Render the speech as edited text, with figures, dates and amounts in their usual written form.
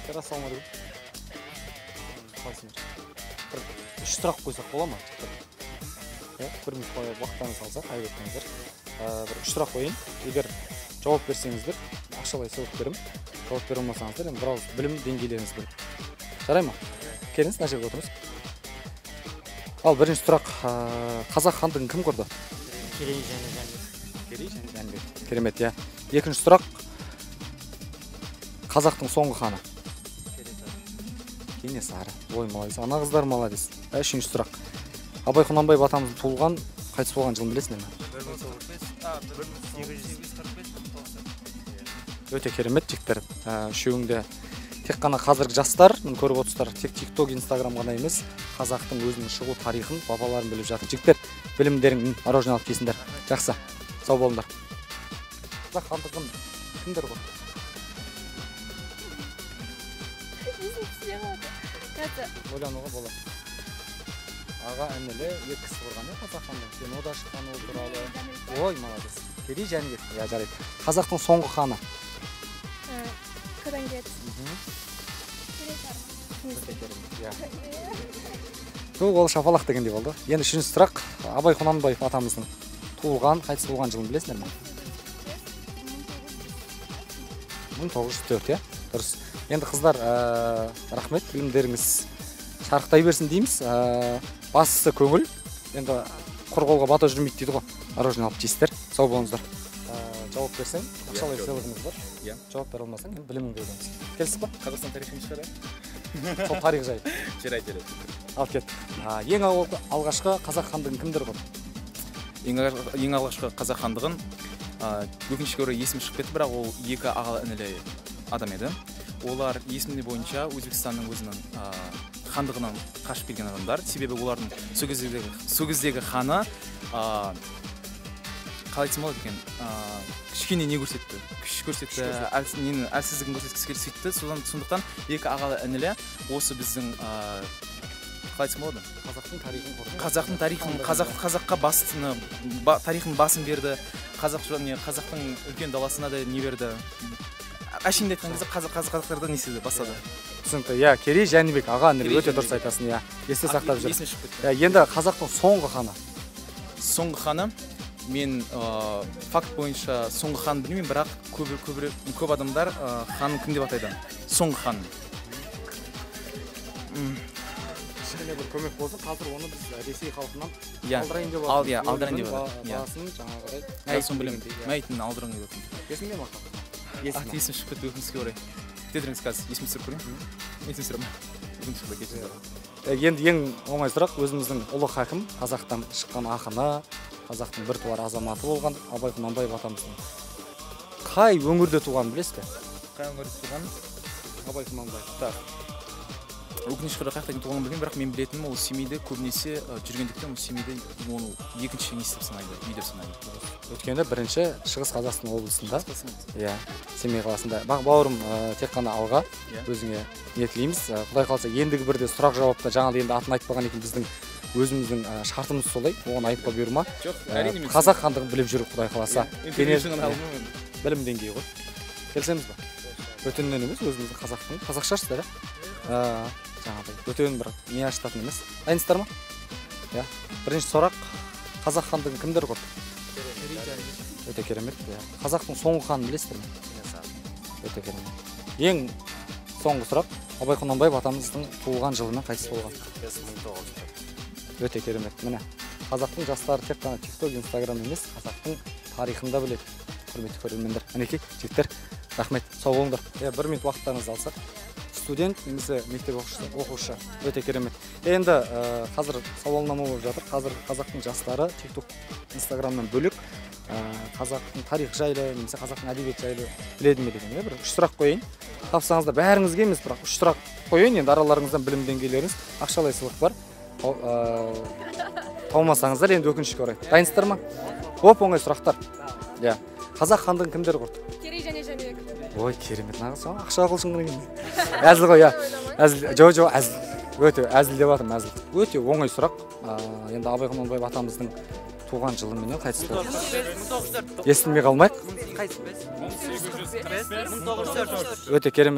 жігіттер, ассалаумағалейкум. Қалсыңдар. Бір 3 сұрақ қойсақ бола ма? Бір минут уақыттарыңызды алсақ, айып етмеңіздер. Бір 3 сұрақ қойын. Егер жауап берсеңіздер, ақшалай сыйлық беремін. Жауап бере алмасаңыздар, енді біраз білім деңгейлеріңіз біліп. Жарай ма? Келіңіз, мына жерге отырыңыз. Ал бірінші сұрақ, қазақ хандығын кім құрды? Керей және Жәнібек. Керей және Жәнібек. Керемет, иә. Екінші сұрақ, қазақтың соңғы ханы? Кенесары. Ой, молодец. Ана қыздар молодец. Үшінші сұрақ, Абай Құнанбаев атамыздың туылған, қайтыс болған жылын білесің бе? 1845. Өте керемет, жігіттер. Үшеуіңде тек қана қазіргі жастар, көріп отырсыздар, тек TikTok, Instagram ғана емес, қазақтың өзінің шығу тарихын, бабаларын біліп жатыр. Жігіттер, білімдерің мороженое алып жейсіңдер. Жақсы. Сау болыңдар. Қазақ хандығын кімдер құрды? Ойлануға болады. Аға әнілі екі кісі құрған, қазақ хандығы. Кинода шыққан ол туралы. Ой, молодец. Керей Жәнібек. Я, жарайды. Қазақтың соңғы ханы? Қадангет. Ол шапалақ дегендей болды. Енді үшінші сұрақ, Абай Құнанбаев атамыздың туылған, қайтыс болған жылын білесіңдер ме? 1904, иә? Дұрыс. Енді қыздар, рахмет, білімдеріңіз шарықтай берсін дейміз. Бастысы көңіл. Енді құр қолға бата жүрмейді дейді ғой. Мороженое алып жейсіздер. Сау болыңыздар. Жауап берсең, ақшалай сыйлығымыз бар. Жауап бере алмасаң, біліміңді өйдеміз. Келсіз ба? Қазақстан тарихын шығар, Сол тарих жайы. Жарайды. Алып кет. Ең алғашқы қазақ хандығын кімдер құрды? Ең алғашқы қазақ хандығын өкінішке орай есім шығып кетті, бірақ ол екі аға інілі адам еді. Олар есімде бойынша Өзбекстанның өзінің хандығынан қашып келген адамдар. Себебі олардың сол кездегі ханы қалай айтсам болады екен, кішкене не көрсетті, күш көрсетті, әлсіздігін көрсеткісі келіп сөйтті. Сондықтан екі ағалы інілі осы біздің қалай айтсам болады? Қазақтың тарихын құрды. Қазаққа тарихын басын берді. Қазақтың үлкен даласына да не берді. Әшейінде айтқан кезде қазақтарды не істеді, бастады. Түсінікті, иә, Керей Жәнібек аға інілі өте дұрыс айтасың, иә. Есте сақтап жүр. Енді қазақтың соңғы ханы? Соңғы ханы? Мен факт бойынша соңғы хан білмеймін, бірақ көп адамдар ханын кім деп атайды? Соңғы хан. Кішкене бір көмек болсын, қазір оны біз Ресей халқынан алдырайын деп атырмыз. Алдырайын деп атырмыз. Басын жаңағыдай. Соны білемін. Мәйітін алдырайын деп атырмыз. Есің бе мақал? Есім шығып кетті өкінішке орай. Дедіріңіз қазір, есім түсіріп көрейін. Есім түсіріп. Енді ең оңай сұрақ, өзіміздің ұлы хакім, қазақтан шыққан ақыны, қазақтың біртуар азаматы болған Абай Құнанбаев атамыздың қай өңірде туғанын білесіз бе? Қай өңірде туған? Абай Құнанбаев. Өкінішке орай қаяқтан туғанын білмеймін, бірақ мен білетінім ол Семейде көбінесе жүргендіктен ол Семейде оны екінші не деп санайды, үй деп санайды. Өткенде бірінші Шығыс Қазақстан облысында, Семей қаласында. Бауырым, тек қана алға өзіңе ниет тілейміз. Құдай қаласа ендігі бірде сұрақ жауапта жаңағы енді атын айтпаған екен, біздің өзіміздің шартымыз солай, оған айыпқа бұйырма. Қазақ хандығын біліп жүріп, Құдай қаласа. Білім деңгейі ғой. Келсеміз ба? Бөтеннен емес, өзіміздің қазақтың. Қазақшасыздар, жаңағыдай бөтен бір не ашытатын емес. Дайынсыздар ма? Бірінші сұрақ, қазақ хандығын кімдер құрды? Өте керемет. Қазақтың соңғы ханын білесіздер ме? Өте керемет. Ең соңғы сұрақ, Абай Құнанбаев атамыздың туылған жылына қайтыс болған? Өте керемет. Міне, қазақтың жастары тек қана TikTok, Instagram емес, қазақтың тарихында біледі. Құрметті көрермендер. Мінекей, жігіттер, рахмет. Сау болыңдар. Бір минут уақыттарыңызды алсақ. Студент немесе мектеп оқушы. Өте керемет. Енді қазір сауалнама болып жатыр. Қазір қазақтың жастары TikTok, Instagramнан бөлек қазақтың тарих жайлы, немесе қазақтың әдебиет жайлы біледі ме деген. Бір 3 сұрақ қойын. Тапсаңыздар бәріңізге емес, бірақ 3 сұрақ қойын. Енді араларыңыздан білім деңгейлеріңіз, ақшалай сыйлық бар. Таумасаңыздар енді өкінішке орай. Дайынсыздар ма? Оп-оңай сұрақтар. Қазақ хандығын кімдер құрды? Керей және Жәнібек. Ой, керемет, нағыз ақша қылшын ғана келді. Әзіл ғой, әзіл, әзіл. Өте әзіл деп атым, әзіл. Өте оңай сұрақ. Енді Абай Құнанбаев атамыздың туған жылы менен қайтыс болды. Естілмей қалмайық. Өте керемет.